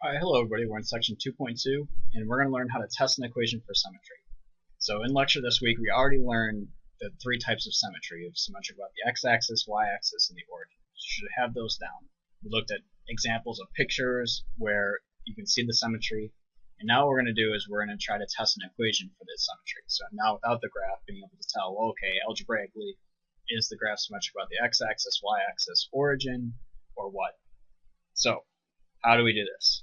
Alright, hello everybody, we're in section 2.2 and we're going to learn how to test an equation for symmetry. So in lecture this week we already learned the three types of symmetry, of symmetric about the x-axis, y-axis, and the origin. You should have those down. We looked at examples of pictures where you can see the symmetry, and now what we're going to do is we're going to try to test an equation for this symmetry. So now without the graph, being able to tell, well, okay, algebraically, is the graph symmetric about the x-axis, y-axis, origin, or what? So how do we do this?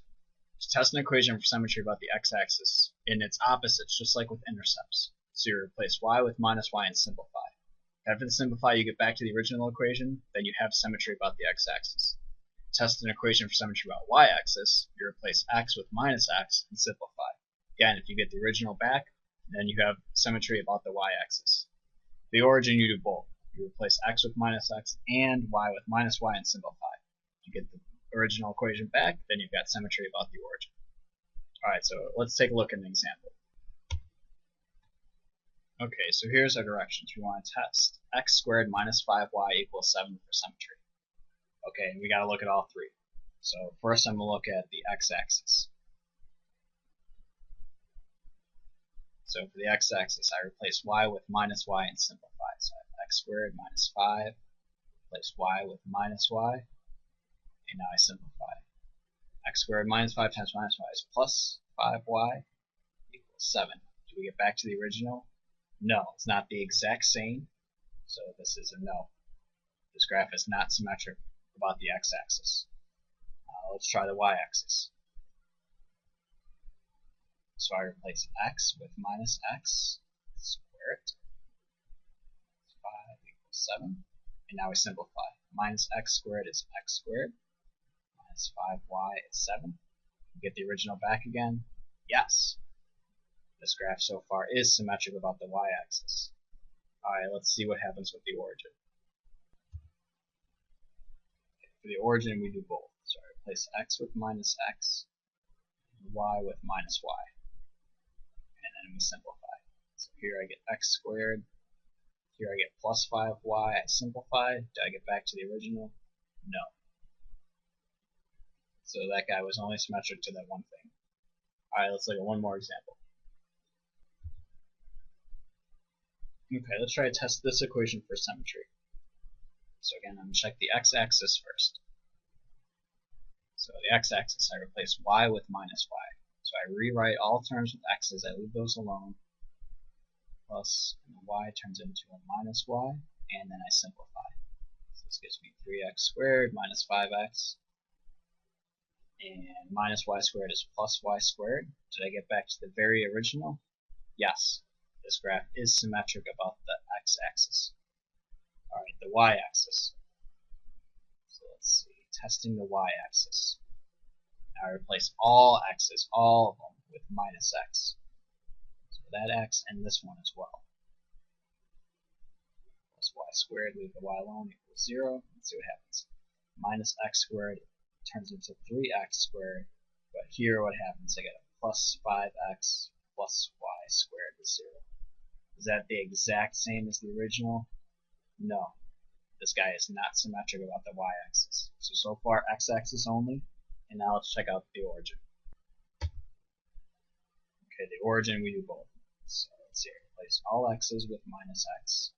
To test an equation for symmetry about the x-axis in its opposites, just like with intercepts. So you replace y with minus y and simplify. After the simplify, you get back to the original equation, then you have symmetry about the x-axis. Test an equation for symmetry about y-axis, you replace x with minus x and simplify. Again, if you get the original back, then you have symmetry about the y-axis. The origin, you do both. You replace x with minus x and y with minus y and simplify. You get the original equation back, then you've got symmetry about the origin. Alright, so let's take a look at an example. Okay, so here's our directions. We want to test x squared minus 5y equals 7 for symmetry. Okay, and we got to look at all three. So first I'm going to look at the x-axis. So for the x-axis, I replace y with minus y and simplify. So I have x squared minus 5, replace y with minus y, and now I simplify. X squared minus 5 times minus y is plus 5y equals 7. Do we get back to the original? No, it's not the exact same, so this is a no. This graph is not symmetric about the x-axis. Let's try the y-axis. So I replace x with minus x, square it, 5 equals 7, and now we simplify. Minus x squared is x squared, minus 5y is 7. Get the original back again. Yes. This graph so far is symmetric about the y-axis. Alright, let's see what happens with the origin. For the origin, we do both. So I replace x with minus x, and y with minus y. And then we simplify. So here I get x squared, here I get plus 5y, I simplify. Do I get back to the original? No. So that guy was only symmetric to that one thing. Alright, let's look at one more example. Okay, let's try to test this equation for symmetry. So again, I'm going to check the x-axis first. So the x-axis, I replace y with minus y. So I rewrite all terms with x's, I leave those alone. Plus y turns into a minus y, and then I simplify. So this gives me 3x squared minus 5x. And minus y squared is plus y squared. Did I get back to the very original? Yes. This graph is symmetric about the x-axis. Alright, the y-axis. So let's see, testing the y-axis. Now I replace all x's, all of them, with minus x. So that x and this one as well. Plus y squared, leave the y alone, equals 0. Let's see what happens. Minus x squared turns into 3x squared, but here what happens? I get a plus 5x plus y squared is 0. Is that the exact same as the original? No. This guy is not symmetric about the y-axis. So far x-axis only, and now let's check out the origin. Okay, the origin we do both. So let's see, I replace all x's with minus x.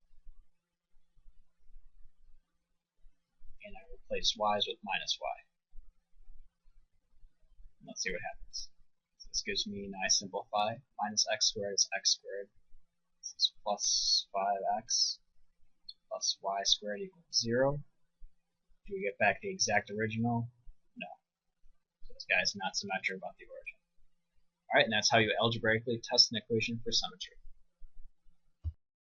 And I replace y's with minus y. Let's see what happens. So this gives me, now I simplify, minus x squared is x squared. This is plus 5x plus y squared equals 0. Do we get back the exact original? No. So this guy is not symmetric about the origin. Alright, and that's how you algebraically test an equation for symmetry.